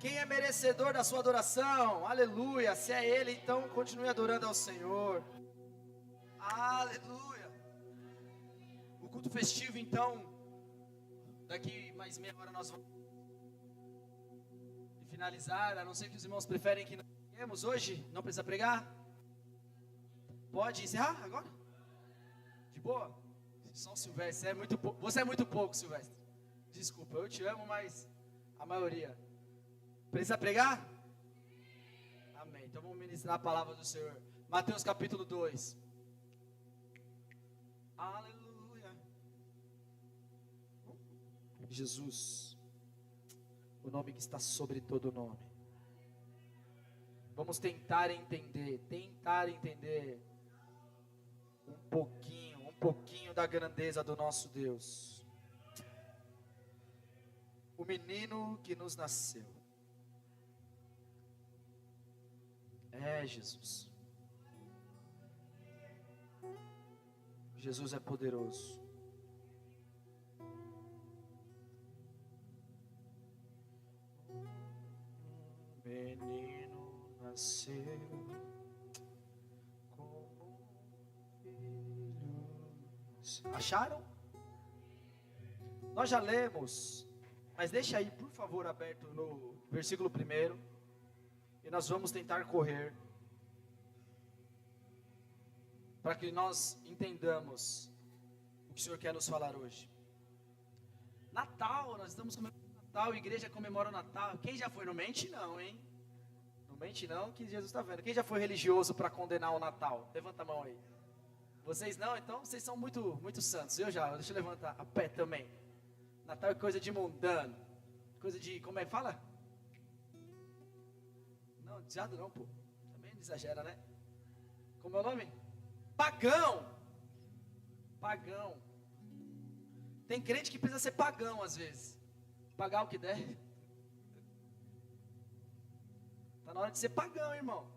Quem é merecedor da sua adoração? Aleluia. Se é Ele, então continue adorando ao Senhor. Aleluia. O culto festivo, então, daqui mais meia hora nós vamos finalizar. A não ser que os irmãos preferem que nós preguemos hoje. Não precisa pregar? Pode encerrar agora? De boa? Só Silvestre, você é muito pouco, Silvestre. Desculpa, eu te amo, mas a maioria. Precisa pregar? Amém. Então vamos ministrar a palavra do Senhor. Mateus capítulo 2. Aleluia. Jesus, o nome que está sobre todo nome. Vamos tentar entender um pouquinho da grandeza do nosso Deus. O menino que nos nasceu. É Jesus. Jesus é poderoso. O menino nasceu como filho. Acharam? Nós já lemos, mas deixa aí, por favor, aberto no versículo 1. E nós vamos tentar correr para que nós entendamos o que o Senhor quer nos falar hoje. Natal, nós estamos comemorando o Natal, a igreja comemora o Natal. Quem já foi? Não mente não, hein? Não mente não, que Jesus está vendo. Quem já foi religioso para condenar o Natal? Levanta a mão aí. Vocês não? Então vocês são muito, muito santos. Eu já, deixa eu levantar a pé também. Natal é coisa de mundano. Coisa de, como é que fala? Não, desviado não, pô. Também não exagera, né? Como é o nome? Pagão. Pagão. Tem crente que precisa ser pagão às vezes. Pagar o que der. Está na hora de ser pagão, irmão.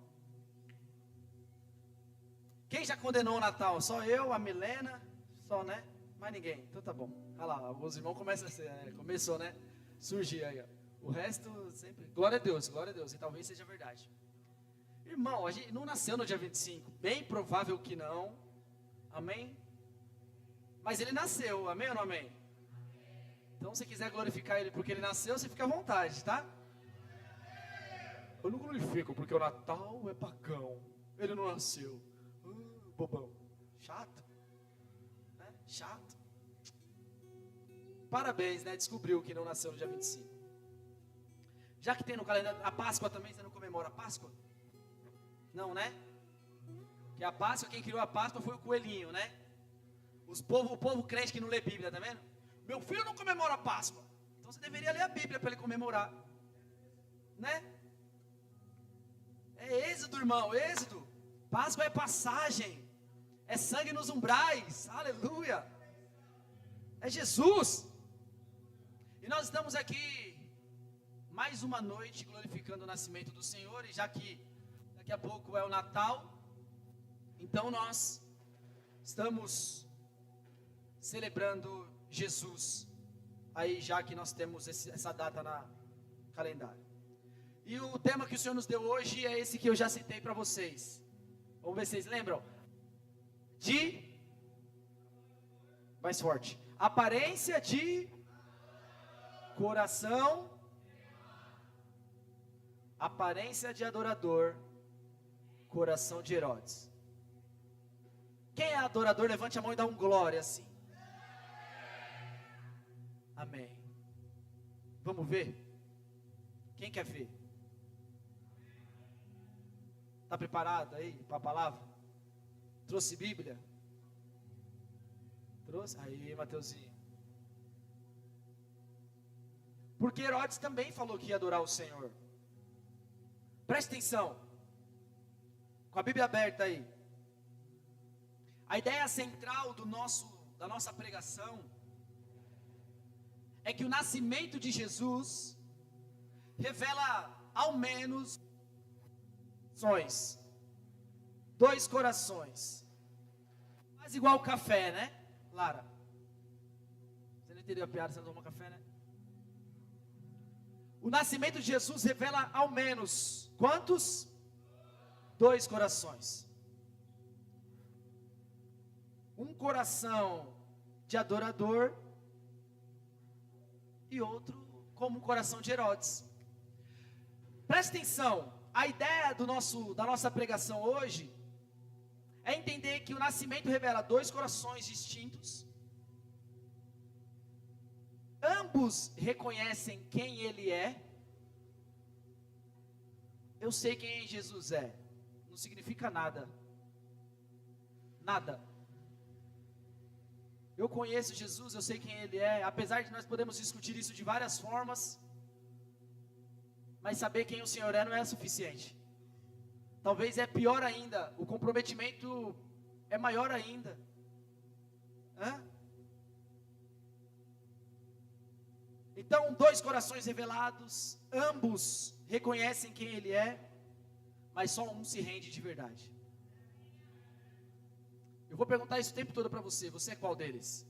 Quem já condenou o Natal? Só eu, a Milena, só, né? Mais ninguém. Então tá bom. Olha lá, alguns irmãos começam a ser, começou, né? Surgir aí, ó. O resto sempre, glória a Deus, e talvez seja verdade. Irmão, a gente não nasceu no dia 25, bem provável que não, amém? Mas ele nasceu, amém ou não amém? Então se quiser glorificar ele porque ele nasceu, você fica à vontade, tá? Eu não glorifico porque o Natal é pagão, ele não nasceu, bobão, chato, né? Chato. Parabéns, né? Descobriu que não nasceu no dia 25. Já que tem no calendário, a Páscoa também, você não comemora a Páscoa? Não, né? Que a Páscoa, quem criou a Páscoa foi o coelhinho, né? O povo crente que não lê Bíblia, tá vendo? Meu filho não comemora a Páscoa. Então você deveria ler a Bíblia para ele comemorar. Né? É Êxodo, irmão, Êxodo. Páscoa é passagem. É sangue nos umbrais. Aleluia. É Jesus. E nós estamos aqui mais uma noite glorificando o nascimento do Senhor. E já que daqui a pouco é o Natal, então nós estamos celebrando Jesus. Aí já que nós temos essa data na calendário. E o tema que o Senhor nos deu hoje é esse que eu já citei para vocês. Vamos ver se vocês lembram. Mais forte. Aparência de coração. Aparência de adorador, coração de Herodes. Quem é adorador, levante a mão e dá um glória assim. Amém. Vamos ver? Quem quer ver? Está preparado aí para a palavra? Trouxe Bíblia? Trouxe? Aí, Mateuzinho. Porque Herodes também falou que ia adorar o Senhor. Preste atenção. Com a Bíblia aberta aí. A ideia central da nossa pregação é que o nascimento de Jesus revela ao menos dois corações. Quase igual café, né, Lara? Você não entendeu a piada, você não tomou café, né? O nascimento de Jesus revela ao menos quantos? 2 corações. Um coração de adorador e outro como o coração de Herodes. Presta atenção, a ideia da nossa pregação hoje é entender que o nascimento revela 2 corações distintos. Ambos reconhecem quem ele é. Eu sei quem Jesus é. Não significa nada. Nada. Eu conheço Jesus, eu sei quem ele é. Apesar de nós podemos discutir isso de várias formas, mas saber quem o Senhor é não é suficiente. Talvez é pior ainda. O comprometimento é maior ainda. Então, 2 corações revelados, ambos reconhecem quem ele é, mas só um se rende de verdade. Eu vou perguntar isso o tempo todo para você. Você é qual deles?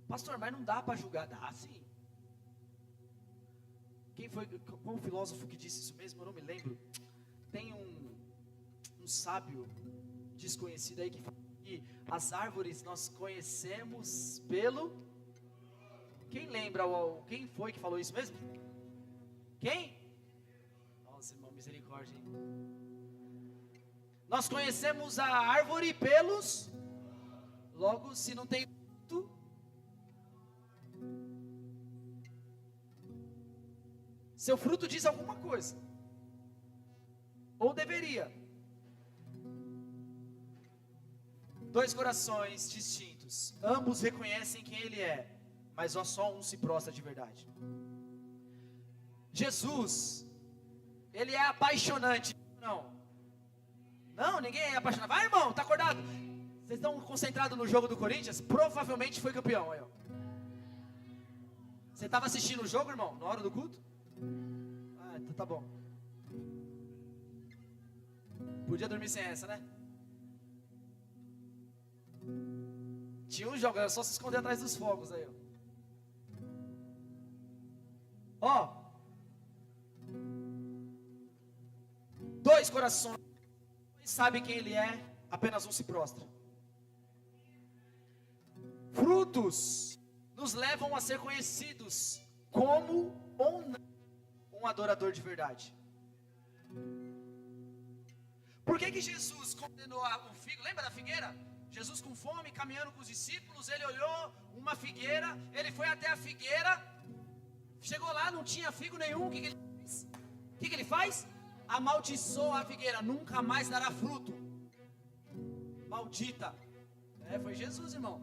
Pastor, mas não dá para julgar. Dá sim. Qual o filósofo que disse isso mesmo? Eu não me lembro. Tem um sábio desconhecido aí que fala que as árvores nós conhecemos pelo... Quem lembra? Quem foi que falou isso mesmo? Quem? Nossa, irmão, misericórdia, hein? Nós conhecemos a árvore pelos... Logo, se não tem fruto... Seu fruto diz alguma coisa. Ou deveria. 2 corações distintos. Ambos reconhecem quem ele é, mas só um se prostra de verdade. Jesus, ele é apaixonante. Não, ninguém é apaixonado. Vai, irmão, tá acordado? Vocês estão concentrados no jogo do Corinthians? Provavelmente foi campeão. Aí, ó. Você estava assistindo o jogo, irmão, na hora do culto? Ah, então tá bom. Podia dormir sem essa, né? Tinha um jogo, era só se esconder atrás dos fogos aí, ó. 2 corações sabem quem ele é, apenas um se prostra. Frutos nos levam a ser conhecidos como ou não um adorador de verdade. Por que Jesus condenou o figo? Lembra da figueira? Jesus com fome, caminhando com os discípulos, ele olhou uma figueira, ele foi até a figueira, chegou lá, não tinha figo nenhum. O que ele fez? O que ele faz? Amaldiçoa a figueira, nunca mais dará fruto. Maldita. Foi Jesus, irmão.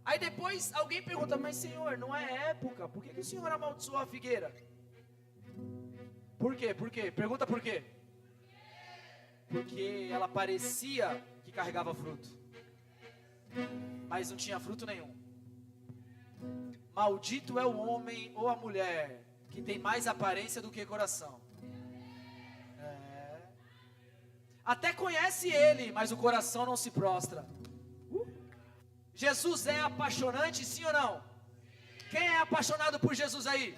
Aí depois alguém pergunta, mas Senhor, não é época, por que o Senhor amaldiçoou a figueira? Por quê? Pergunta por quê? Porque ela parecia que carregava fruto, mas não tinha fruto nenhum. Maldito é o homem ou a mulher que tem mais aparência do que coração. Até conhece ele, mas o coração não se prostra. Jesus é apaixonante, sim ou não? Quem é apaixonado por Jesus aí?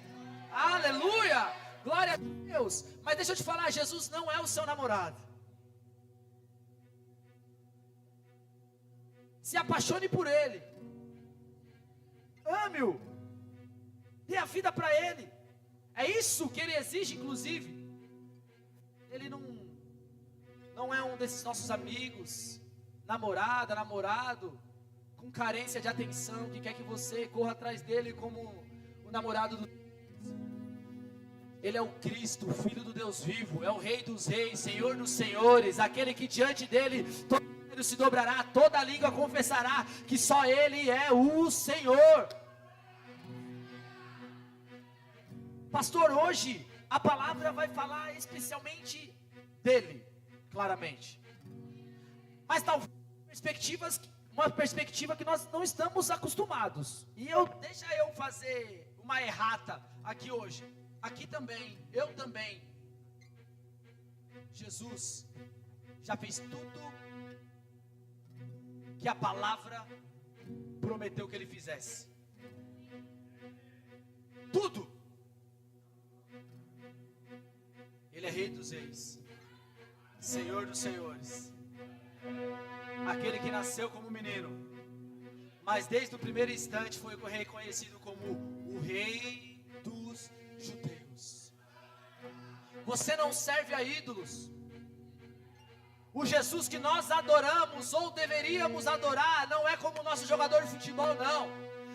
Aleluia! Glória a Deus! Mas deixa eu te falar, Jesus não é o seu namorado. Se apaixone por ele. Ame-o. Dê a vida para ele. É isso que ele exige, inclusive. Ele não é um desses nossos amigos, namorado, com carência de atenção, que quer que você corra atrás dele como o namorado do... Ele é o Cristo, o Filho do Deus vivo, é o Rei dos reis, Senhor dos senhores, aquele que diante dele todo joelho se dobrará, toda língua confessará que só ele é o Senhor. Pastor, hoje a palavra vai falar especialmente dele, claramente. Mas talvez uma perspectiva que nós não estamos acostumados. E deixa eu fazer uma errata aqui hoje. Aqui também, eu também. Jesus já fez tudo que a palavra prometeu que ele fizesse. Senhor dos senhores, aquele que nasceu como menino, mas desde o primeiro instante foi reconhecido como o Rei dos Judeus. Você não serve a ídolos. O Jesus que nós adoramos, ou deveríamos adorar, não é como o nosso jogador de futebol, não.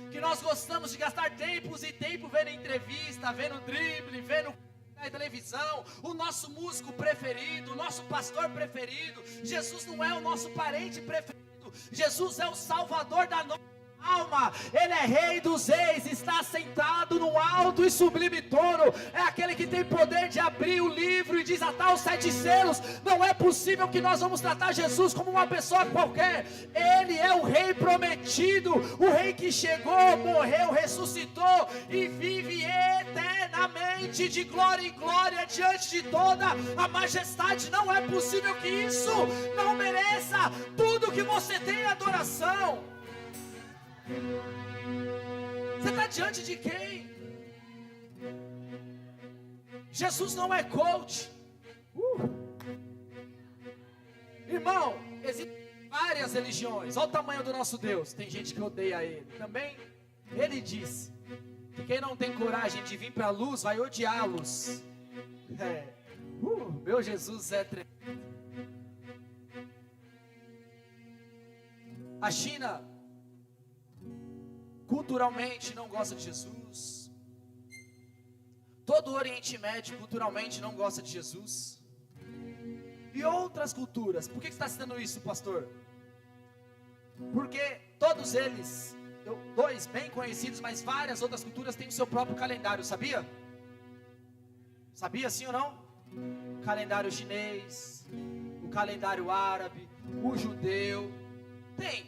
Que nós gostamos de gastar tempos e tempo vendo entrevista, vendo drible, vendo na televisão, o nosso músico preferido, o nosso pastor preferido. Jesus não é o nosso parente preferido. Jesus é o Salvador da nossa alma. Ele é Rei dos Reis, está sentado no alto e sublime trono. É aquele que tem poder de abrir o livro e desatar os 7 selos. Não é possível que nós vamos tratar Jesus como uma pessoa qualquer. Ele é o Rei prometido, o Rei que chegou, morreu, ressuscitou e vive eternamente de glória em glória diante de toda a majestade. Não é possível que isso não mereça tudo que você tem em adoração. Você está diante de quem? Jesus não é coach. Irmão, existem várias religiões. Olha o tamanho do nosso Deus. Tem gente que odeia Ele. Também Ele disse que quem não tem coragem de vir para a luz vai odiá-los. Meu Jesus é tremendo. A China culturalmente não gosta de Jesus. Todo o Oriente Médio culturalmente não gosta de Jesus. E outras culturas. Por que você está citando isso, pastor? Porque todos eles, dois bem conhecidos, mas várias outras culturas têm o seu próprio calendário, sabia? Sabia sim ou não? O calendário chinês, o calendário árabe, o judeu. Tem.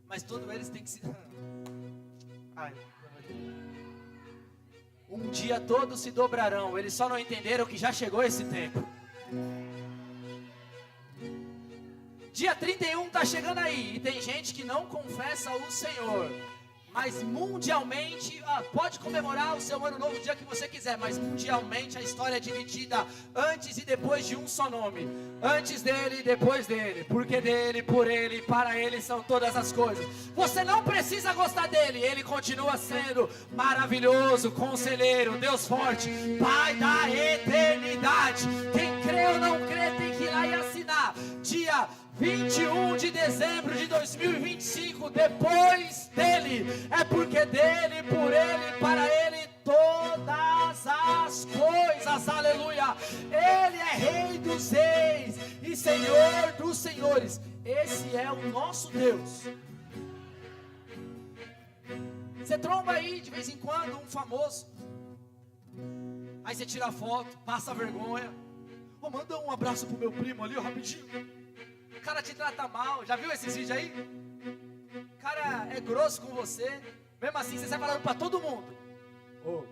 Mas todos eles têm que se... Um dia todos se dobrarão. Eles só não entenderam que já chegou esse tempo. Dia 31 está chegando aí. E tem gente que não confessa o Senhor. Mas mundialmente, pode comemorar o seu ano novo o dia que você quiser. Mas mundialmente a história é dividida antes e depois de um só nome. Antes dele e depois dele. Porque dele, por ele, para ele são todas as coisas. Você não precisa gostar dele. Ele continua sendo maravilhoso, conselheiro, Deus forte, Pai da eternidade. Quem crê ou não crê tem que ir lá e assinar. Dia 21 de dezembro de 2025, depois dele, é porque dele, por ele, para ele, todas as coisas, aleluia. Ele é Rei dos Reis e Senhor dos Senhores. Esse é o nosso Deus. Você tromba aí de vez em quando um famoso, aí você tira foto, passa vergonha. Manda um abraço pro meu primo ali, rapidinho. O cara te trata mal, já viu esses vídeos aí? O cara é grosso com você, mesmo assim você sai falando pra todo mundo. Eu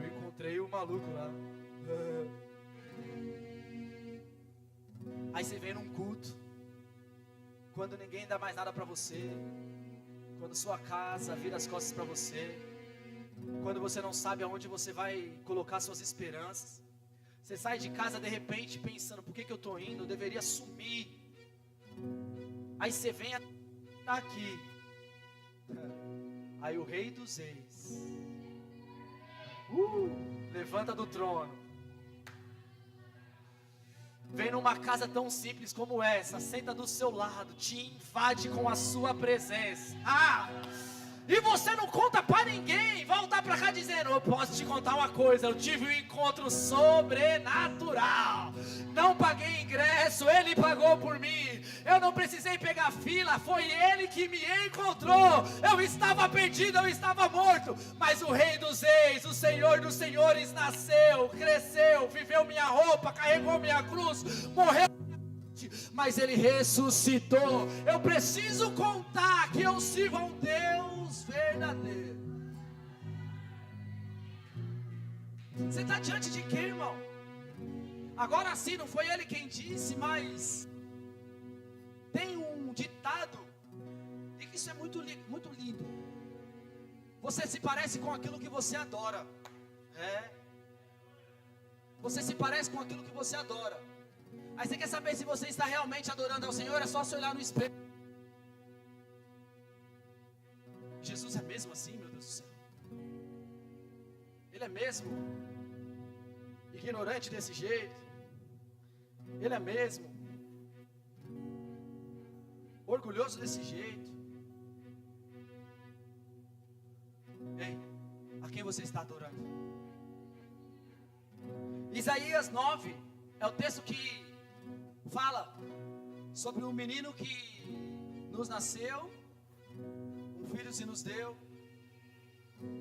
encontrei o maluco lá. Aí você vem num culto, quando ninguém dá mais nada pra você, quando sua casa vira as costas pra você, quando você não sabe aonde você vai colocar suas esperanças. Você sai de casa de repente pensando, por que eu estou indo? Eu deveria sumir. Aí você vem aqui. Aí o Rei dos Reis levanta do trono. Vem numa casa tão simples como essa, senta do seu lado, te invade com a sua presença. E você não conta pra ninguém, voltar pra cá dizendo, eu posso te contar uma coisa, eu tive um encontro sobrenatural, não paguei ingresso, ele pagou por mim, eu não precisei pegar fila, foi ele que me encontrou, eu estava perdido, eu estava morto, mas o Rei dos Reis, o Senhor dos Senhores nasceu, cresceu, viveu minha roupa, carregou minha cruz, morreu, mas ele ressuscitou. Eu preciso contar que eu sirvo a um Deus verdadeiro. Você está diante de quem, irmão? Agora sim, não foi ele quem disse, mas tem um ditado, e que isso é muito lindo. Você se parece com aquilo que você adora. Você se parece com aquilo que você adora. Aí você quer saber se você está realmente adorando ao Senhor? É só você olhar no espelho. Jesus é mesmo assim, meu Deus do céu? Ele é mesmo ignorante desse jeito? Ele é mesmo orgulhoso desse jeito? Ei, a quem você está adorando? Isaías 9 é o texto que fala sobre um menino que nos nasceu, um filho se nos deu,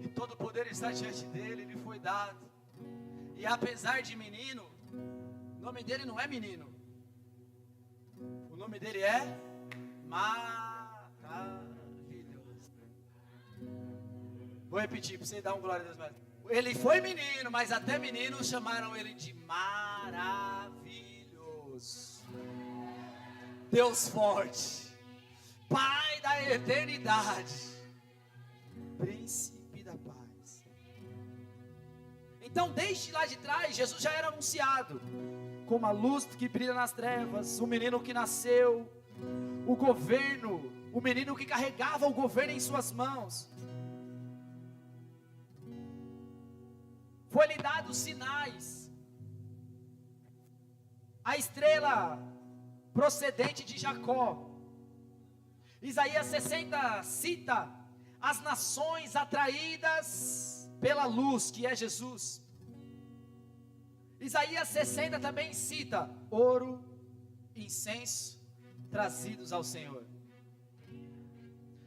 e todo o poder está diante dele, lhe foi dado. E apesar de menino, o nome dele não é menino, o nome dele é maravilhoso. Vou repetir para você dar um glória a Deus mais. Ele foi menino, mas até meninos chamaram ele de maravilhoso. Deus forte, Pai da eternidade, Príncipe da paz. Então, desde lá de trás, Jesus já era anunciado como a luz que brilha nas trevas, o menino que nasceu, o governo, o menino que carregava o governo em suas mãos. Foi-lhe dado sinais. A estrela procedente de Jacó. Isaías 60 cita as nações atraídas pela luz, que é Jesus. Isaías 60 também cita ouro, incenso, trazidos ao Senhor.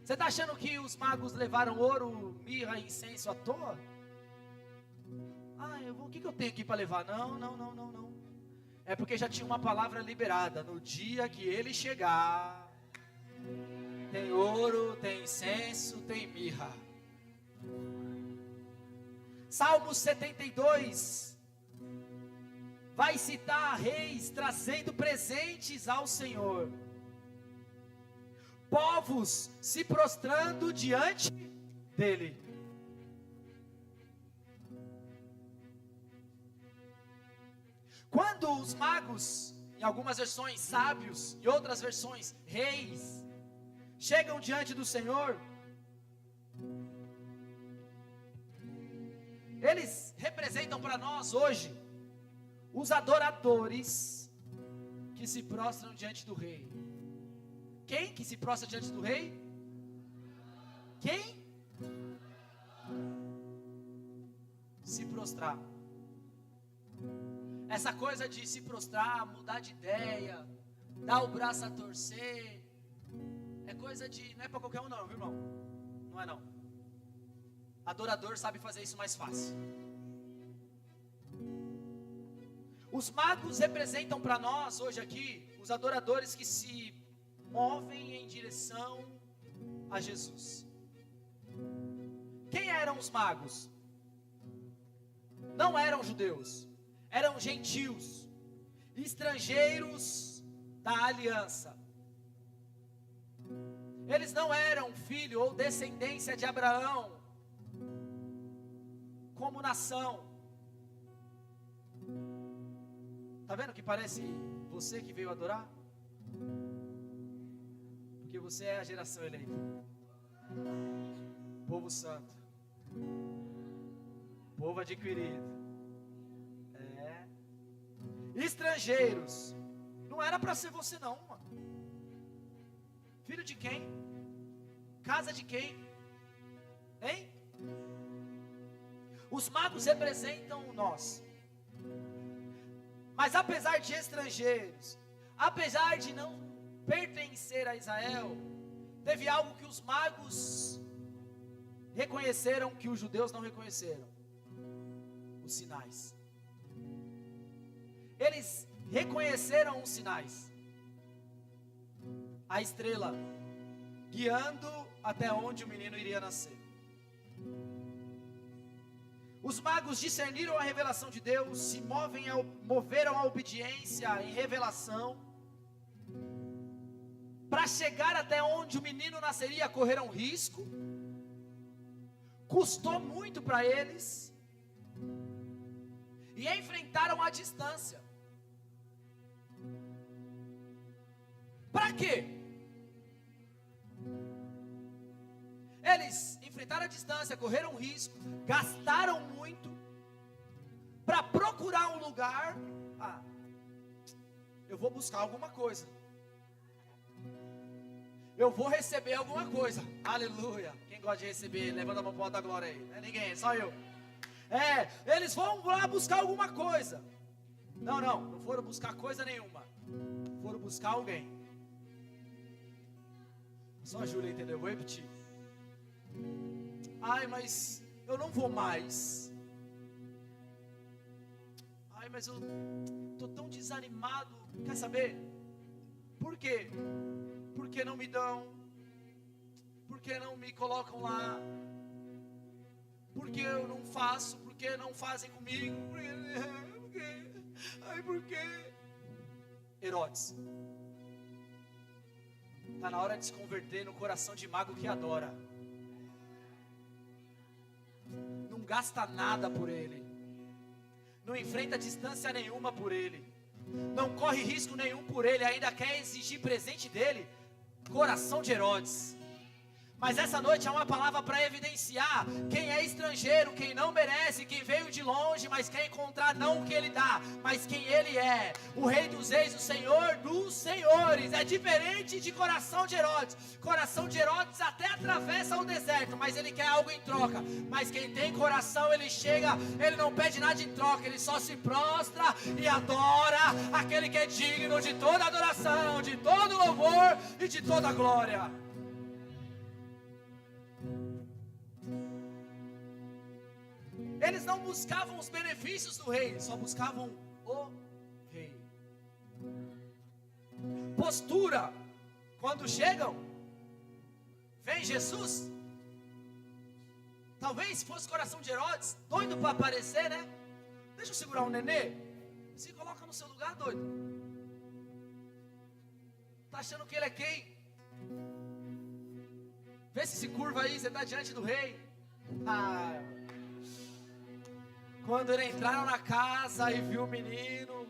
Você está achando que os magos levaram ouro, mirra e incenso à toa? O que eu tenho aqui para levar? Não. É porque já tinha uma palavra liberada. No dia que ele chegar, tem ouro, tem incenso, tem mirra. Salmos 72 vai citar reis trazendo presentes ao Senhor, povos se prostrando diante dele. Quando os magos, em algumas versões sábios, e outras versões reis, chegam diante do Senhor, eles representam para nós hoje os adoradores que se prostram diante do rei. Quem que se prostra diante do rei? Quem? Se prostrar. Essa coisa de se prostrar, mudar de ideia, dar o braço a torcer, é coisa de, não é para qualquer um não, viu irmão? Não é não. Adorador sabe fazer isso mais fácil. Os magos representam para nós hoje aqui, os adoradores que se movem em direção a Jesus. Quem eram os magos? Não eram judeus. Eram gentios, estrangeiros da aliança. Eles não eram filho ou descendência de Abraão, como nação. Está vendo que parece você que veio adorar? Porque você é a geração eleita, povo santo, povo adquirido. Estrangeiros, não era para ser você não, mano. Filho de quem? Casa de quem? Hein? Os magos representam nós. Mas apesar de estrangeiros, apesar de não pertencer a Israel, teve algo que os magos reconheceram que os judeus não reconheceram: os sinais. Eles reconheceram os sinais. A estrela guiando até onde o menino iria nascer. Os magos discerniram a revelação de Deus, se moveram à obediência e revelação. Para chegar até onde o menino nasceria, correram risco. Custou muito para eles. E enfrentaram a distância. Para quê? Eles enfrentaram a distância, correram risco, gastaram muito para procurar um lugar. Eu vou buscar alguma coisa. Eu vou receber alguma coisa. Aleluia. Quem gosta de receber, levanta a mão para a glória aí. Não é ninguém, só eu. Eles vão lá buscar alguma coisa. Não foram buscar coisa nenhuma. Foram buscar alguém. Só a Júlia entendeu, vou repetir. Mas eu não vou mais. Mas eu estou tão desanimado. Quer saber? Por quê? Porque não me dão? Porque não me colocam lá? Porque eu não faço? Porque não fazem comigo? Por quê? Herodes. Está na hora de se converter no coração de mago que adora. Não gasta nada por ele. Não enfrenta distância nenhuma por ele. Não corre risco nenhum por ele. Ainda quer exigir presente dele. Coração de Herodes. Mas essa noite é uma palavra para evidenciar quem é estrangeiro, quem não merece, quem veio de longe, mas quer encontrar não o que ele dá, mas quem ele é. O Rei dos Reis, o Senhor dos Senhores. É diferente de coração de Herodes. Coração de Herodes até atravessa o deserto, mas ele quer algo em troca. Mas quem tem coração, ele chega, ele não pede nada em troca, ele só se prostra e adora aquele que é digno de toda adoração, de todo louvor e de toda glória. Eles não buscavam os benefícios do rei, só buscavam o rei. Postura. Quando chegam, vem Jesus. Talvez fosse o coração de Herodes, doido para aparecer, né? Deixa eu segurar um nenê. Se coloca no seu lugar, doido. Tá achando que ele é quem? Vê se curva aí, você está diante do rei. Quando eles entraram na casa e viu o menino,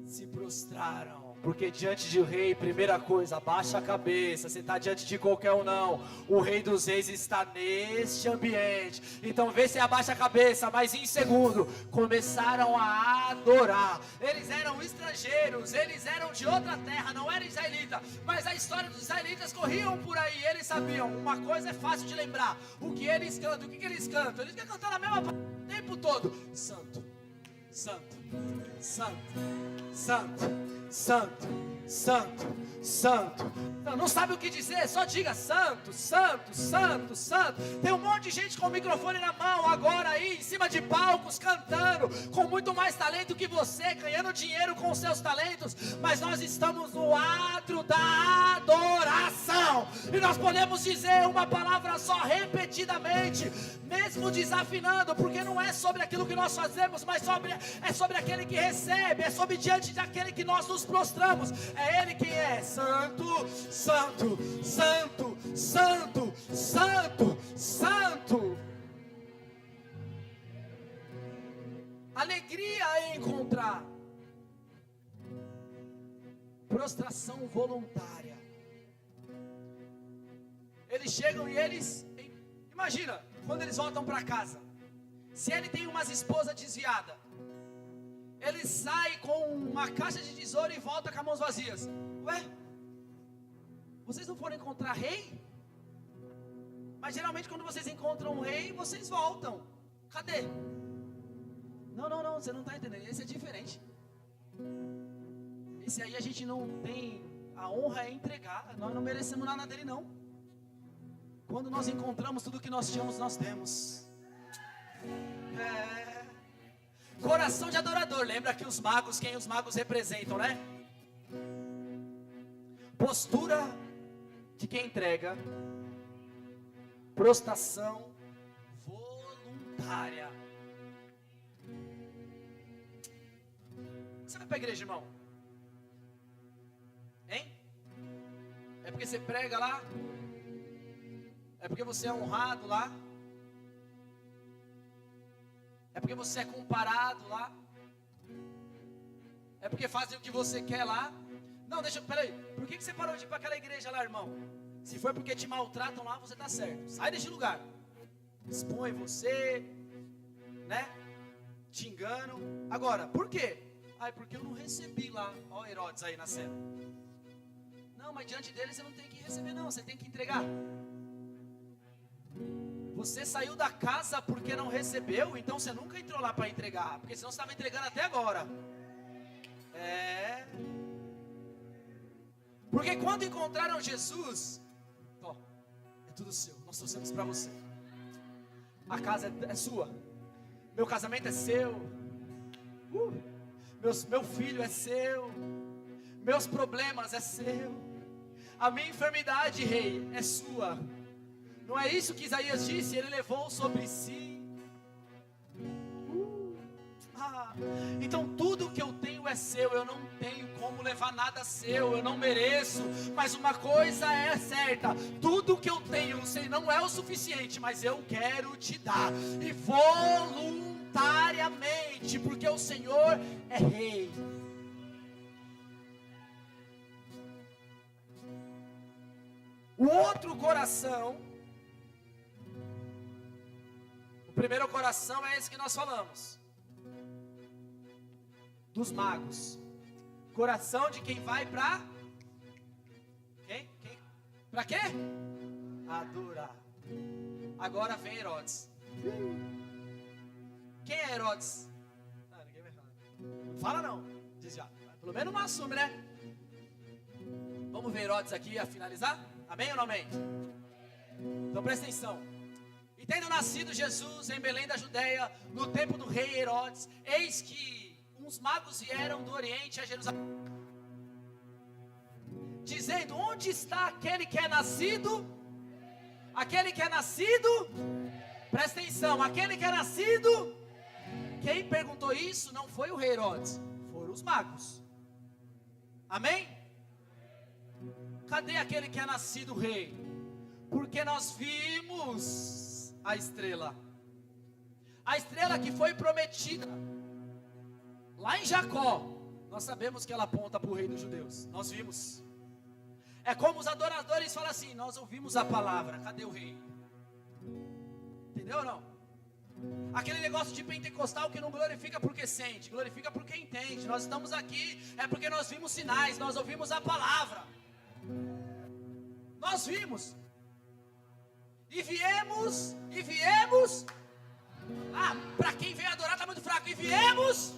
se prostraram. Porque diante de um rei, primeira coisa, abaixa a cabeça. Você está diante de qualquer um não. O Rei dos Reis está neste ambiente. Então vê se abaixa a cabeça. Mas em segundo, começaram a adorar. Eles eram estrangeiros, eles eram de outra terra, não eram israelitas. Mas a história dos israelitas corriam por aí. Eles sabiam, uma coisa é fácil de lembrar. O que eles cantam, o que eles cantam? Eles querem cantar a mesma palavra o tempo todo. Santo, Santo, Santo, Santo, Santo, Santo, Santo. Não sabe o que dizer, só diga Santo, Santo, Santo, Santo. Tem um monte de gente com o microfone na mão agora aí, em cima de palcos, cantando, com muito mais talento que você, ganhando dinheiro com os seus talentos. Mas nós estamos no átrio da adoração. E nós podemos dizer uma palavra só repetidamente, mesmo desafinando, porque não é sobre aquilo que nós fazemos, mas é sobre aquele que recebe, é sobre diante daquele que nós nos prostramos. É Ele quem é Santo, Santo, Santo, Santo, Santo, Santo. Alegria em encontrar. Prostração voluntária. Eles chegam e imagina, quando eles voltam para casa, se ele tem umas esposas desviadas, ele sai com uma caixa de tesouro e volta com as mãos vazias. Ué, vocês não foram encontrar rei? Mas geralmente quando vocês encontram um rei, vocês voltam. Cadê? Não, você não está entendendo. Esse é diferente. Esse aí a gente não tem, a honra é entregar. Nós não merecemos nada dele não. Quando nós encontramos tudo que nós tínhamos, nós temos. Coração de adorador. Lembra que os magos, quem os magos representam, né? Postura de quem entrega. Prostração voluntária. Você vai para a igreja, irmão? Hein? É porque você prega lá? É porque você é honrado lá? É porque você é comparado lá? É porque fazem o que você quer lá. Não, peraí. Por que você parou de ir para aquela igreja lá, irmão? Se foi porque te maltratam lá, você está certo. Sai desse lugar. Expõe você, né? Te enganam. Agora, por quê? Porque eu não recebi lá. Ó Herodes aí na cena. Não, mas diante dele você não tem que receber não, você tem que entregar. Você saiu da casa porque não recebeu, então você nunca entrou lá para entregar, porque senão você estava entregando até agora. Porque quando encontraram Jesus, ó, é tudo seu, nós trouxemos para você. A casa é sua, meu casamento é seu, meu filho é seu, meus problemas é seu, a minha enfermidade, rei, é sua. Não é isso que Isaías disse? Ele levou sobre si. Então tudo que eu tenho é seu. Eu não tenho como levar nada seu. Eu não mereço. Mas uma coisa é certa: tudo que eu tenho, não é o suficiente, mas eu quero te dar. E voluntariamente, porque o Senhor é rei. O outro coração, o primeiro coração é esse que nós falamos, dos magos. Coração de quem vai para quem? Para quê? Adorar. Agora vem Herodes. Quem é Herodes? Ninguém vai falar. Não fala não, diz já. Pelo menos não assume, né? Vamos ver Herodes aqui a finalizar? Amém ou não amém? Então presta atenção. E tendo nascido Jesus em Belém da Judéia, no tempo do rei Herodes, eis que uns magos vieram do Oriente a Jerusalém, dizendo: onde está aquele que é nascido? Aquele que é nascido? Presta atenção, aquele que é nascido. Quem perguntou isso não foi o rei Herodes, foram os magos. Amém? Cadê aquele que é nascido rei? Porque nós vimos a estrela que foi prometida lá em Jacó. Nós sabemos que ela aponta para o rei dos judeus. Nós vimos. É como os adoradores falam assim: nós ouvimos a palavra, cadê o rei? Entendeu ou não? Aquele negócio de pentecostal que não glorifica porque sente, glorifica porque entende. Nós estamos aqui, é porque nós vimos sinais, nós ouvimos a palavra. Nós vimos. E viemos. Para quem veio adorar está muito fraco. E viemos.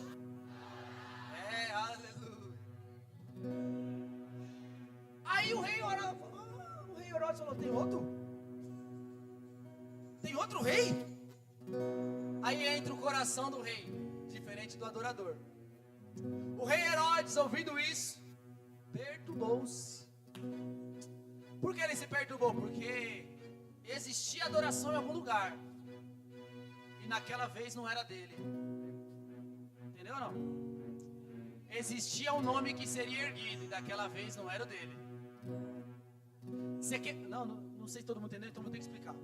Aleluia. Aí o rei Herodes falou: tem outro? Tem outro rei? Aí entra o coração do rei, diferente do adorador. O rei Herodes, ouvindo isso, perturbou-se. Por que ele se perturbou? Porque existia adoração em algum lugar, e naquela vez não era dele. Entendeu ou não? Existia um nome que seria erguido, e daquela vez não era o dele. Você quer... Não sei se todo mundo entendeu, então vou ter que explicar.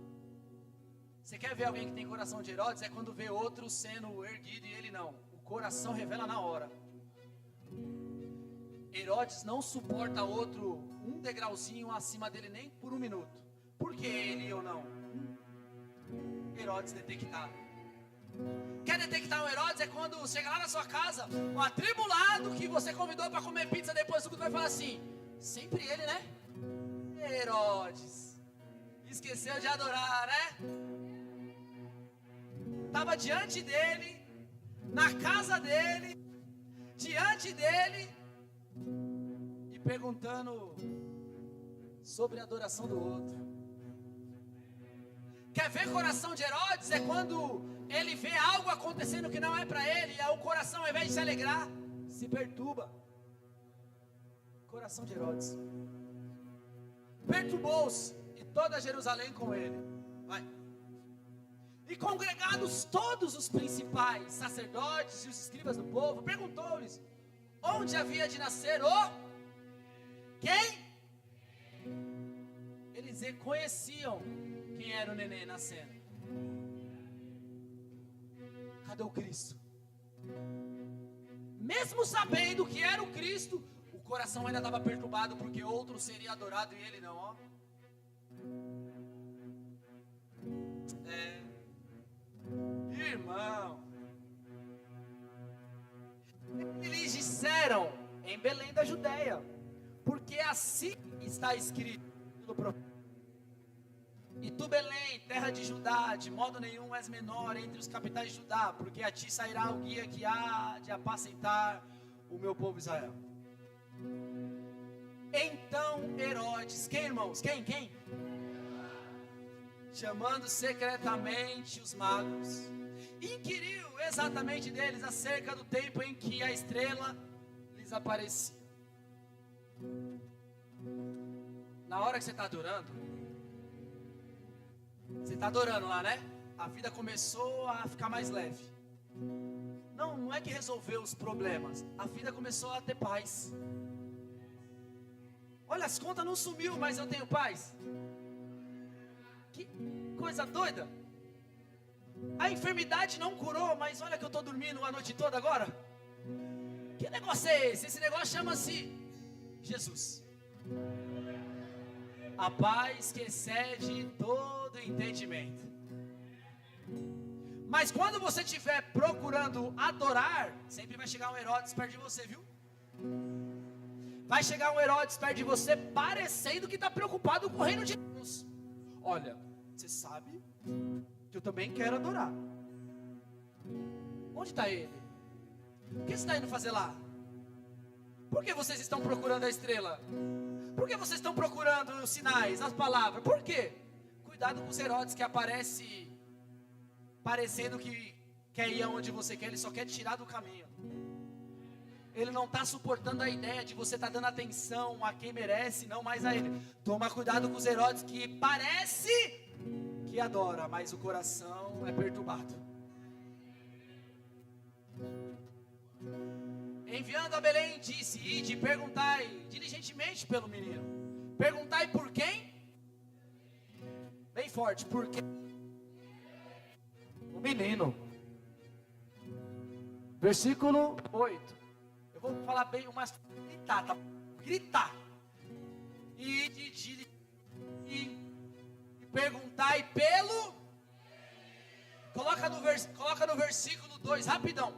Você quer ver alguém que tem coração de Herodes? É quando vê outro sendo erguido e ele não. O coração revela na hora. Herodes não suporta outro um degrauzinho acima dele nem por um minuto. Por que ele ou não? Herodes detectado. Quer detectar um Herodes? É quando chega lá na sua casa, um atribulado que você convidou para comer pizza depois do culto, vai falar assim: sempre ele, né? Herodes esqueceu de adorar, né? Estava diante dele, na casa dele, diante dele, e perguntando sobre a adoração do outro. Quer ver coração de Herodes? É quando ele vê algo acontecendo que não é para ele, e o coração, ao invés de se alegrar, se perturba. Coração de Herodes perturbou-se, e toda Jerusalém com ele. Vai. E congregados todos os principais sacerdotes e os escribas do povo, perguntou-lhes onde havia de nascer o quem? Eles reconheciam quem era o neném nascendo. Cadê o Cristo? mesmo sabendo que era o Cristo, o coração ainda estava perturbado, porque outro seria adorado e ele não, ó. Irmão, eles disseram em Belém da Judéia, porque assim está escrito no profeta. E tu, Belém, terra de Judá, de modo nenhum és menor entre os capitais de Judá, porque a ti sairá o guia que há de apacentar o meu povo Israel. Então Herodes, quem, irmãos? Quem? Chamando secretamente os magos, inquiriu exatamente deles acerca do tempo em que a estrela lhes aparecia. Na hora que você está adorando, você está adorando lá, né? A vida começou a ficar mais leve. Não é que resolveu os problemas, a vida começou a ter paz. Olha, as contas não sumiu, mas eu tenho paz. Que coisa doida. A enfermidade não curou, mas olha que eu estou dormindo a noite toda agora. Que negócio é esse? Esse negócio chama-se Jesus. A paz que excede todo entendimento. Mas quando você estiver procurando adorar, sempre vai chegar um Herodes perto de você, viu? Vai chegar um Herodes perto de você, parecendo que está preocupado com o reino de Deus. Olha, você sabe que eu também quero adorar. Onde está ele? O que você está indo fazer lá? Por que vocês estão procurando a estrela? Por que vocês estão procurando os sinais, as palavras? Por quê? Cuidado com os Herodes que aparece parecendo que quer ir aonde você quer, ele só quer te tirar do caminho. Ele não está suportando a ideia de você estar dando atenção a quem merece, não mais a ele. Toma cuidado com os Herodes que parece que adora, mas o coração é perturbado. Enviando a Belém, disse: ide, perguntai diligentemente pelo menino. Perguntai por quem? Bem forte, por quem? O menino. Versículo 8. Eu vou falar bem umas gritar, tá? Gritar. E perguntai pelo. Coloca no versículo 2, rapidão.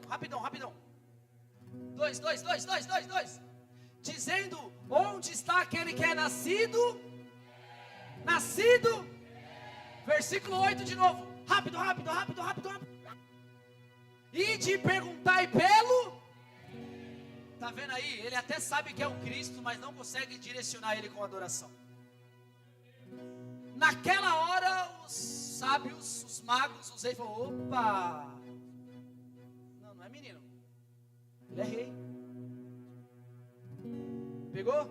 2. Dizendo: onde está aquele que é nascido? Versículo 8 de novo. Rápido. E te perguntai pelo. Tá vendo aí? Ele até sabe que é o Cristo, mas não consegue direcionar ele com adoração. Naquela hora, os sábios, os magos, os reis falaram: opa! Não é menino. Ele é rei. Pegou?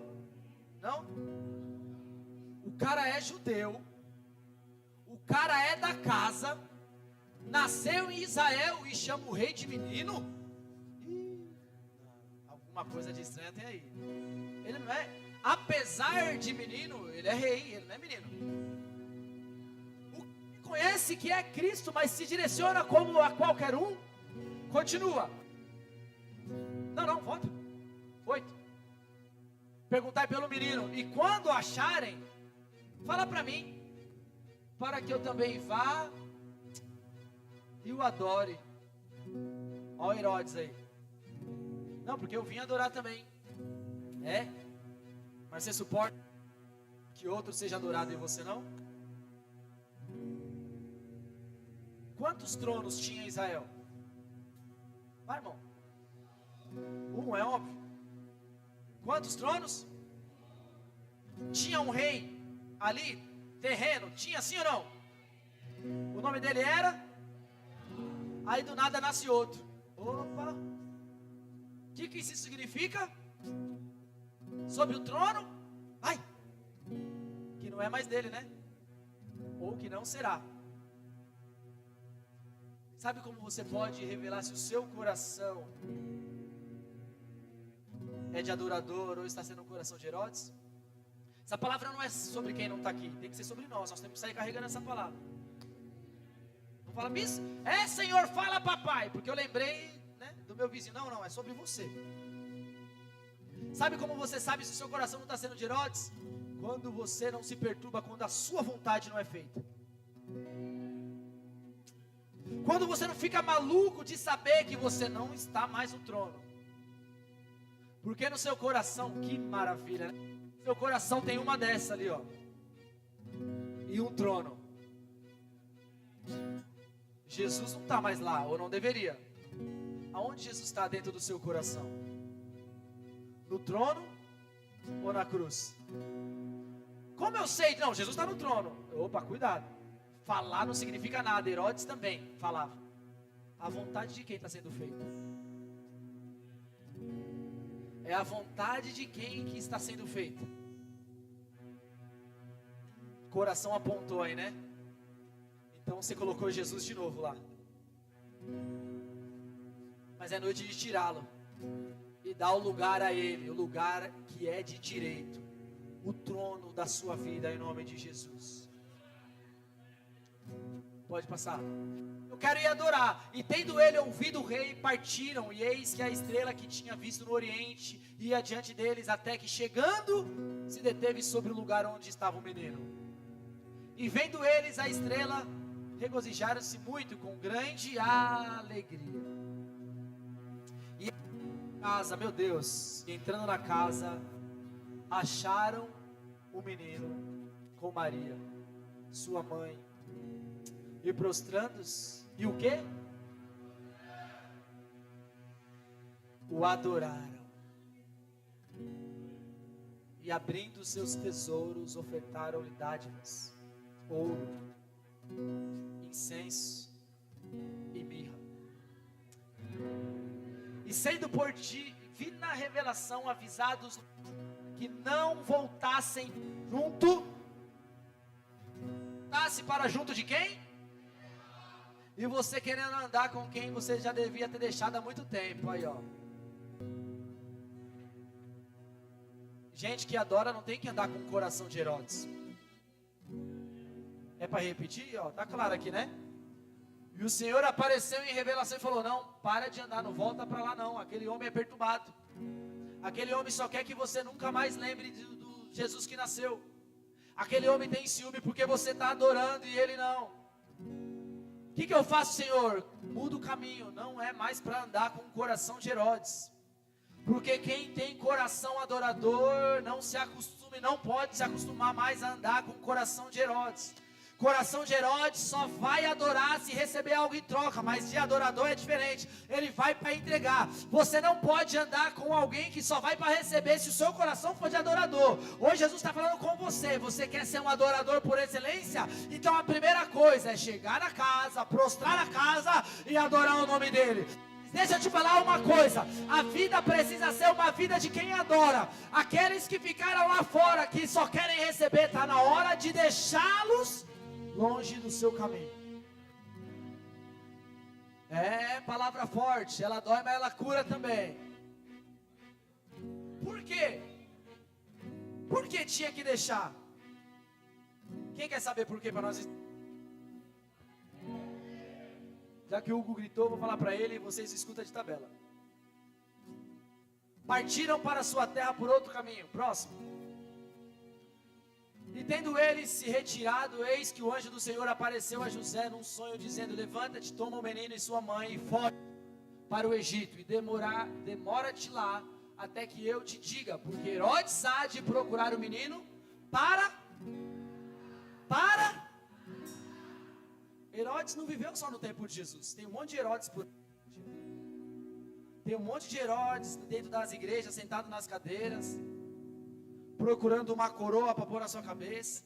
Não? O cara é judeu. O cara é da casa. Nasceu em Israel e chama o rei de menino. Alguma coisa de estranha tem aí. Ele não é. Apesar de menino, ele é rei. Ele não é menino. O que conhece que é Cristo, mas se direciona como a qualquer um. Continua. Não, volta. 8. Perguntai pelo menino. E quando acharem, fala para mim, para que eu também vá e o adore. Olha o Herodes aí. Não, porque eu vim adorar também. Mas você suporta que outro seja adorado e você não? Quantos tronos tinha Israel? Vai, irmão. É óbvio. Quantos tronos? Tinha um rei ali, terreno, tinha, sim ou não? O nome dele era? Aí do nada nasce outro. Opa! O que isso significa? Sobre o trono? Ai! Que não é mais dele, né? Ou que não será. Sabe como você pode revelar se o seu coração é de adorador ou está sendo um coração de Herodes? Essa palavra não é sobre quem não está aqui, tem que ser sobre nós temos que sair carregando essa palavra. Não fala, Senhor, fala papai, porque eu lembrei, né, do meu vizinho. Não, é sobre você. Sabe como você sabe se o seu coração não está sendo de Herodes? Quando você não se perturba quando a sua vontade não é feita. Quando você não fica maluco de saber que você não está mais no trono. Porque no seu coração, que maravilha, né? Seu coração tem uma dessa ali, ó. E um trono. Jesus não está mais lá, ou não deveria. Aonde Jesus está dentro do seu coração? No trono ou na cruz? Como eu sei? Não, Jesus está no trono. Opa, cuidado. Falar não significa nada. Herodes também falava. A vontade de quem está sendo feita? É a vontade de quem que está sendo feita? O coração apontou aí, né? Então você colocou Jesus de novo lá. Mas é noite de tirá-lo e dar o lugar a Ele, o lugar que é de direito, o trono da sua vida, em nome de Jesus. Pode passar. Eu quero ir adorar. E tendo ele ouvido o rei, partiram, e eis que a estrela que tinha visto no oriente ia diante deles, até que chegando, se deteve sobre o lugar onde estava o menino. E vendo eles a estrela, regozijaram-se muito com grande alegria. E casa, meu Deus, entrando na casa, acharam o menino com Maria, sua mãe, e prostrando-se, e o quê? O adoraram. E abrindo seus tesouros, ofertaram-lhe dádivas, ouro, incenso e mirra. E sendo por divina revelação avisados que não voltassem para junto de quem? E você querendo andar com quem você já devia ter deixado há muito tempo, aí ó. Gente que adora não tem que andar com o coração de Herodes. É para repetir, ó, tá claro aqui, né? E o Senhor apareceu em revelação e falou: não, para de andar, não volta para lá não, aquele homem é perturbado. Aquele homem só quer que você nunca mais lembre do Jesus que nasceu. Aquele homem tem ciúme porque você está adorando e ele não. O que eu faço, Senhor? Muda o caminho, não é mais para andar com o coração de Herodes. Porque quem tem coração adorador não se acostume, não pode se acostumar mais a andar com o coração de Herodes. Coração de Herodes só vai adorar se receber algo em troca, mas de adorador é diferente, ele vai para entregar. Você não pode andar com alguém que só vai para receber se o seu coração for de adorador. Hoje Jesus está falando com você, você quer ser um adorador por excelência? Então a primeira coisa é chegar na casa, prostrar na casa e adorar o nome dele. Deixa eu te falar uma coisa, a vida precisa ser uma vida de quem adora. Aqueles que ficaram lá fora, que só querem receber, está na hora de deixá-los longe do seu caminho. É palavra forte, ela dói, mas ela cura também. Por quê? Por que tinha que deixar? Quem quer saber por quê para nós? Já que o Hugo gritou, vou falar para ele e vocês escutam de tabela. Partiram para sua terra por outro caminho. Próximo. E tendo eles se retirado, eis que o anjo do Senhor apareceu a José num sonho, dizendo: levanta-te, toma o menino e sua mãe e foge para o Egito, e demora-te lá até que eu te diga, porque Herodes há de procurar o menino para Herodes não viveu só no tempo de Jesus. Tem um monte de Herodes por aí. Tem um monte de Herodes dentro das igrejas, sentado nas cadeiras, procurando uma coroa para pôr na sua cabeça.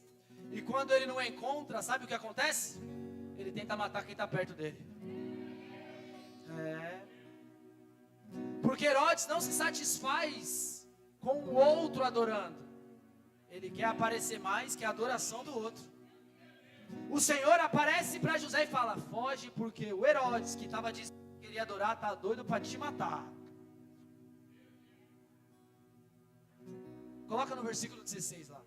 E quando ele não encontra, sabe o que acontece? Ele tenta matar quem está perto dele. Porque Herodes não se satisfaz com o outro adorando. Ele quer aparecer mais que a adoração do outro. O Senhor aparece para José e fala: foge, porque o Herodes que estava dizendo que queria adorar está doido para te matar. Coloca no versículo 16 lá.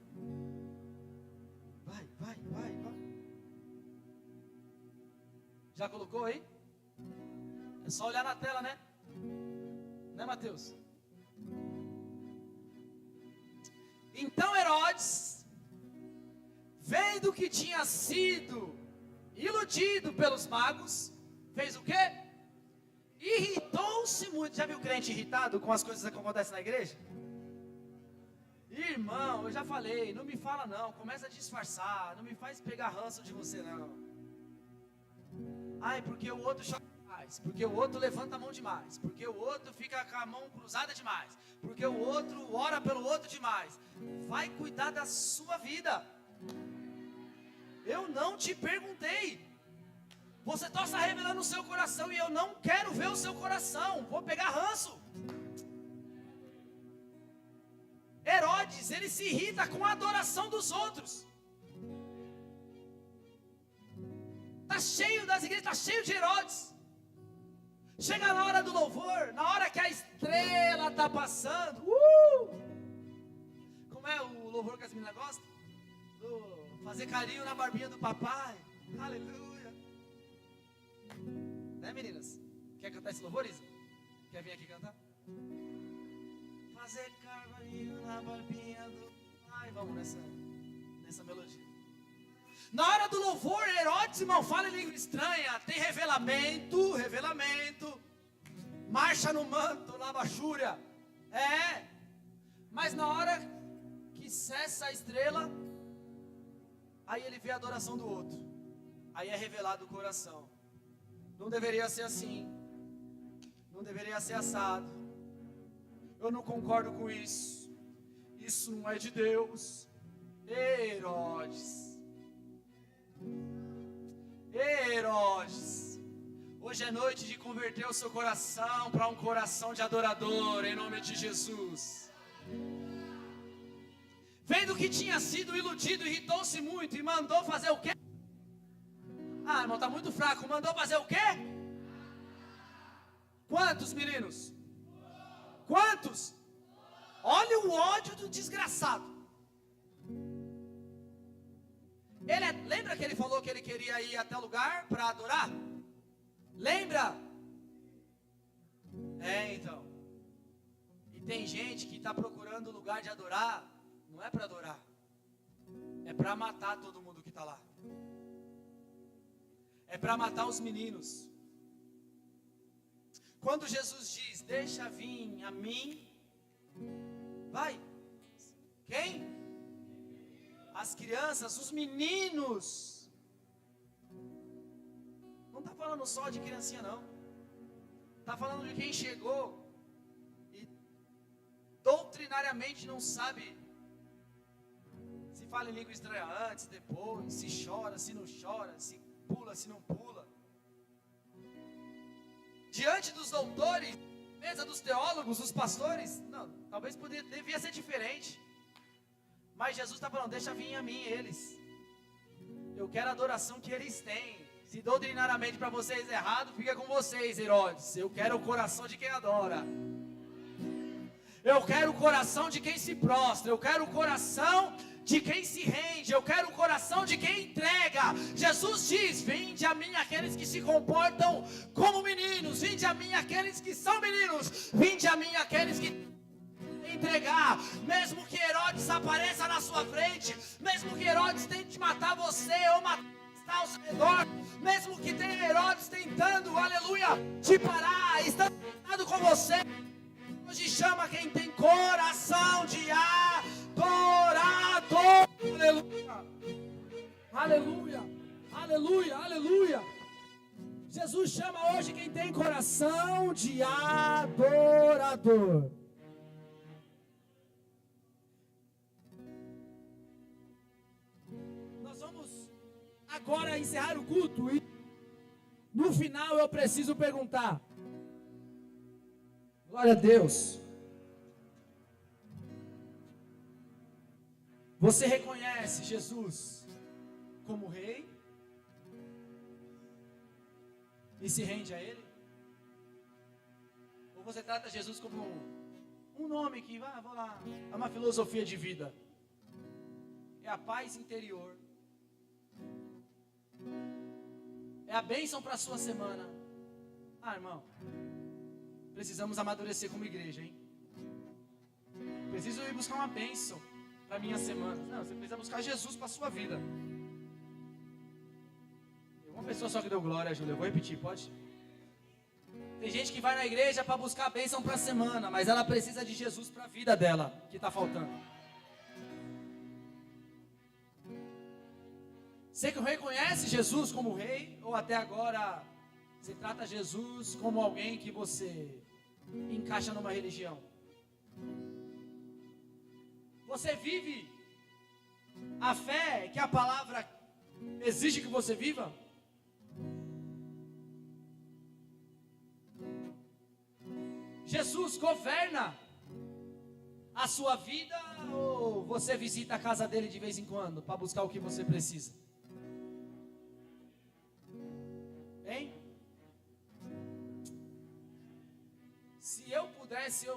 Vai. Já colocou aí? É só olhar na tela, né? Né, Mateus? Então Herodes, vendo que tinha sido iludido pelos magos, fez o quê? Irritou-se muito. Já viu crente irritado com as coisas que acontecem na igreja? Irmão, eu já falei, não me fala não, começa a disfarçar, não me faz pegar ranço de você não. Ai, porque o outro chora demais, porque o outro levanta a mão demais, porque o outro fica com a mão cruzada demais, porque o outro ora pelo outro demais. Vai cuidar da sua vida. Eu não te perguntei. Você está revelando o seu coração e eu não quero ver o seu coração. Vou pegar ranço. Herodes, ele se irrita com a adoração dos outros. Está cheio das igrejas, está cheio de Herodes. Chega na hora do louvor, na hora que a estrela está passando. Como é o louvor que as meninas gostam? Fazer carinho na barbinha do papai. Aleluia. Né, meninas? Quer cantar esse louvor, Isa? Quer vir aqui cantar? Fazer carinho na barbinha do papai. Vamos nessa melodia. Na hora do louvor, Herodes, irmão, fala em língua estranha. Tem revelamento. Marcha no manto, lavachúria. Mas na hora que cessa a estrela, aí ele vê a adoração do outro. Aí é revelado o coração. Não deveria ser assim. Não deveria ser assado. Eu não concordo com isso. Isso não é de Deus. Herodes. Hoje é noite de converter o seu coração para um coração de adorador, em nome de Jesus. Vendo que tinha sido iludido, irritou-se muito e mandou fazer o quê? Ah, irmão, está muito fraco. Mandou fazer o quê? Quantos, meninos? Quantos? Olha o ódio do desgraçado. Lembra que ele falou que ele queria ir até o lugar para adorar? Lembra? Então. E tem gente que está procurando lugar de adorar. Não é para adorar. É para matar todo mundo que está lá. É para matar os meninos. Quando Jesus diz, deixa vir a mim. Vai. Quem? As crianças, os meninos. Não está falando só de criancinha não. Está falando de quem chegou e doutrinariamente não sabe se fala em língua estranha antes, depois, se chora, se não chora, se pula, se não pula. Diante dos doutores, mesa dos teólogos, dos pastores, não, talvez devia ser diferente. Mas Jesus está falando, deixa vir a mim eles. Eu quero a adoração que eles têm. Se doutrinariamente para vocês é errado, fica com vocês, Herodes. Eu quero o coração de quem adora. Eu quero o coração de quem se prostra. Eu quero o coração de quem se rende. Eu quero o coração de quem entrega. Jesus diz, vinde a mim aqueles que se comportam como meninos. Vinde a mim aqueles que são meninos. Vinde a mim aqueles que entregar, mesmo que Herodes apareça na sua frente, mesmo que Herodes tente matar você ou matar ao seu redor, mesmo que tenha Herodes tentando, aleluia, te parar, estando com você, hoje chama quem tem coração de adorador, aleluia, aleluia, aleluia, aleluia. Jesus chama hoje quem tem coração de adorador. Agora encerrar o culto e no final eu preciso perguntar. Glória a Deus. Você reconhece Jesus como rei? E se rende a Ele? Ou você trata Jesus como um nome que vou lá, é uma filosofia de vida? É a paz interior. É a bênção para a sua semana. Ah, irmão, precisamos amadurecer como igreja, hein? Preciso ir buscar uma bênção para minha semana. Não, você precisa buscar Jesus para a sua vida. Uma pessoa só que deu glória, Júlia. Eu vou repetir, pode? Tem gente que vai na igreja para buscar a bênção para a semana, mas ela precisa de Jesus para a vida dela, que está faltando. Você que reconhece Jesus como rei, ou até agora você trata Jesus como alguém que você encaixa numa religião? Você vive a fé que a palavra exige que você viva? Jesus governa a sua vida, ou você visita a casa dele de vez em quando para buscar o que você precisa? Hein? Se eu pudesse,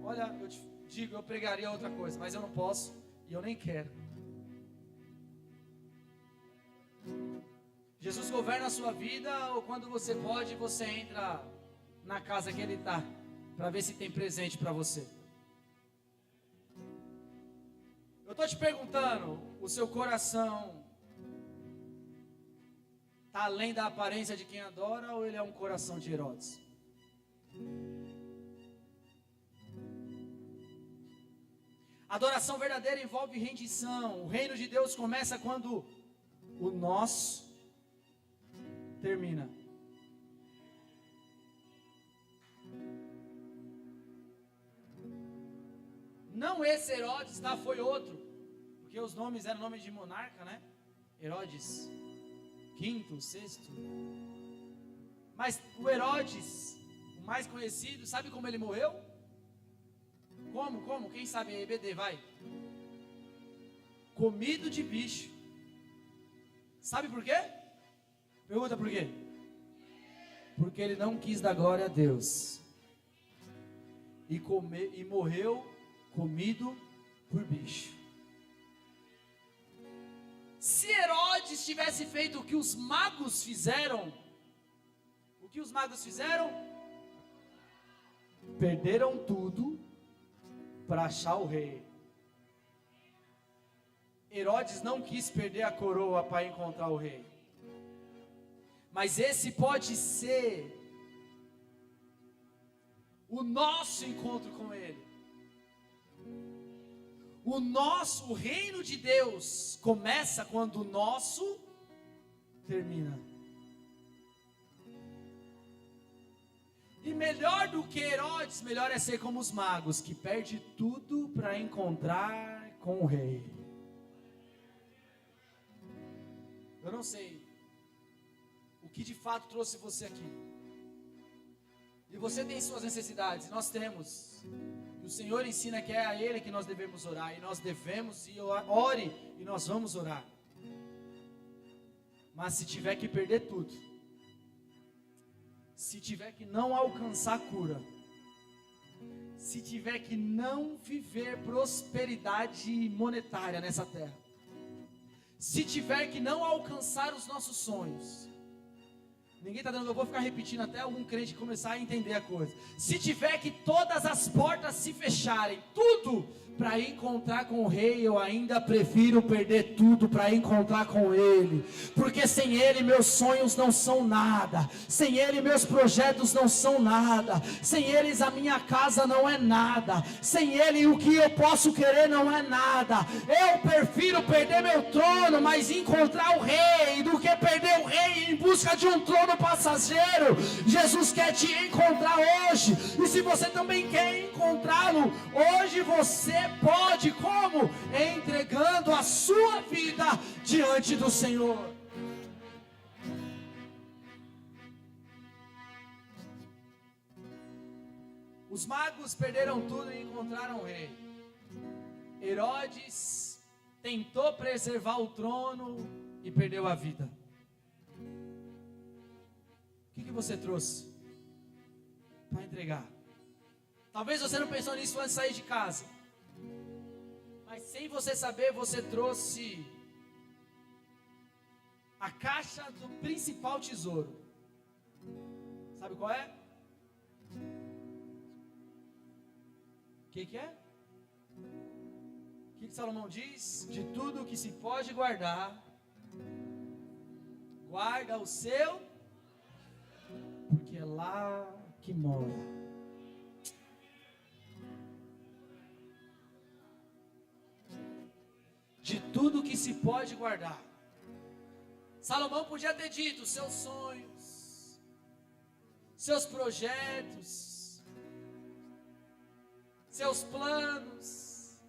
olha, eu te digo, eu pregaria outra coisa, mas eu não posso e eu nem quero. Jesus governa a sua vida, ou quando você pode, você entra na casa que ele está, para ver se tem presente para você. Eu estou te perguntando, o seu coração está além da aparência de quem adora, ou ele é um coração de Herodes? Adoração verdadeira envolve rendição. O reino de Deus começa quando o nosso termina. Não esse Herodes, tá? Foi outro. Porque os nomes eram nomes de monarca, né? Herodes quinto, sexto. Mas o Herodes, o mais conhecido, sabe como ele morreu? Como? Quem sabe aí, EBD, vai. Comido de bicho. Sabe por quê? Pergunta por quê? Porque ele não quis dar glória a Deus. E morreu comido por bicho. Se Herodes tivesse feito o que os magos fizeram, o que os magos fizeram? Perderam tudo para achar o rei. Herodes não quis perder a coroa para encontrar o rei. Mas esse pode ser o nosso encontro com ele. O reino de Deus começa quando o nosso termina. E melhor do que Herodes, melhor é ser como os magos, que perde tudo para encontrar com o rei. Eu não sei o que de fato trouxe você aqui. E você tem suas necessidades, nós temos. E o Senhor ensina que é a Ele que nós devemos orar. E nós devemos, e ore, e nós vamos orar. Mas se tiver que perder tudo, se tiver que não alcançar cura, se tiver que não viver prosperidade monetária nessa terra, se tiver que não alcançar os nossos sonhos, ninguém está dando, eu vou ficar repetindo até algum crente começar a entender a coisa. Se tiver que todas as portas se fecharem, tudo para encontrar com o rei, eu ainda prefiro perder tudo para encontrar com ele, porque sem ele meus sonhos não são nada, sem ele meus projetos não são nada, sem eles a minha casa não é nada, sem ele o que eu posso querer não é nada. Eu prefiro perder meu trono, mas encontrar o rei, do que perder o rei em busca de um trono passageiro. Jesus quer te encontrar hoje, e se você também quer encontrá-lo hoje, você pode, como? Entregando a sua vida diante do Senhor. Os magos perderam tudo e encontraram o rei. Herodes tentou preservar o trono e perdeu a vida. O que você trouxe para entregar? Talvez você não pensou nisso antes de sair de casa, mas sem você saber, você trouxe a caixa do principal tesouro. Sabe qual é? que é? O que Salomão diz? De tudo que se pode guardar, guarda o seu, porque é lá que mora. De tudo que se pode guardar. Salomão podia ter dito seus sonhos, seus projetos, seus planos,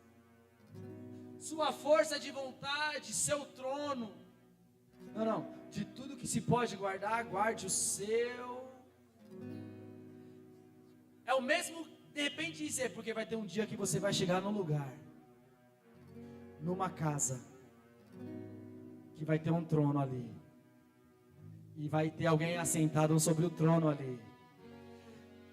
sua força de vontade, seu trono. Não, de tudo que se pode guardar, guarde o seu. É o mesmo, de repente, dizer, porque vai ter um dia que você vai chegar num lugar, numa casa, que vai ter um trono ali, e vai ter alguém assentado sobre o trono ali.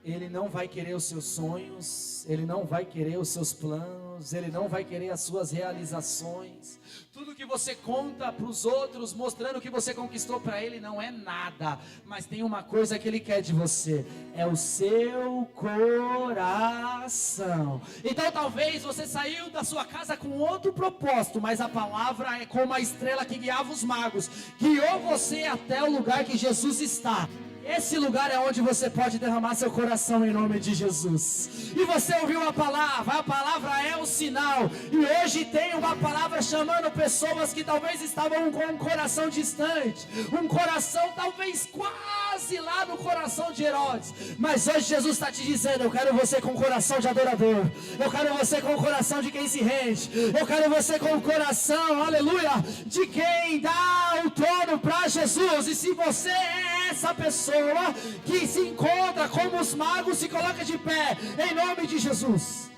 Ele não vai querer os seus sonhos, ele não vai querer os seus planos, ele não vai querer as suas realizações. Tudo que você conta para os outros, mostrando o que você conquistou, para ele não é nada. Mas tem uma coisa que ele quer de você, é o seu coração. Então talvez você saiu da sua casa com outro propósito, mas a palavra é como a estrela que guiava os magos, guiou você até o lugar que Jesus está. Esse lugar é onde você pode derramar seu coração em nome de Jesus. E você ouviu a palavra é o sinal. E hoje tem uma palavra chamando pessoas que talvez estavam com um coração distante, um coração talvez quase lá no coração de Herodes. Mas hoje Jesus está te dizendo: eu quero você com o coração de adorador, eu quero você com o coração de quem se rende, eu quero você com o coração, aleluia, de quem dá o trono para Jesus. E se você é essa pessoa que se encontra como os magos, se coloca de pé em nome de Jesus.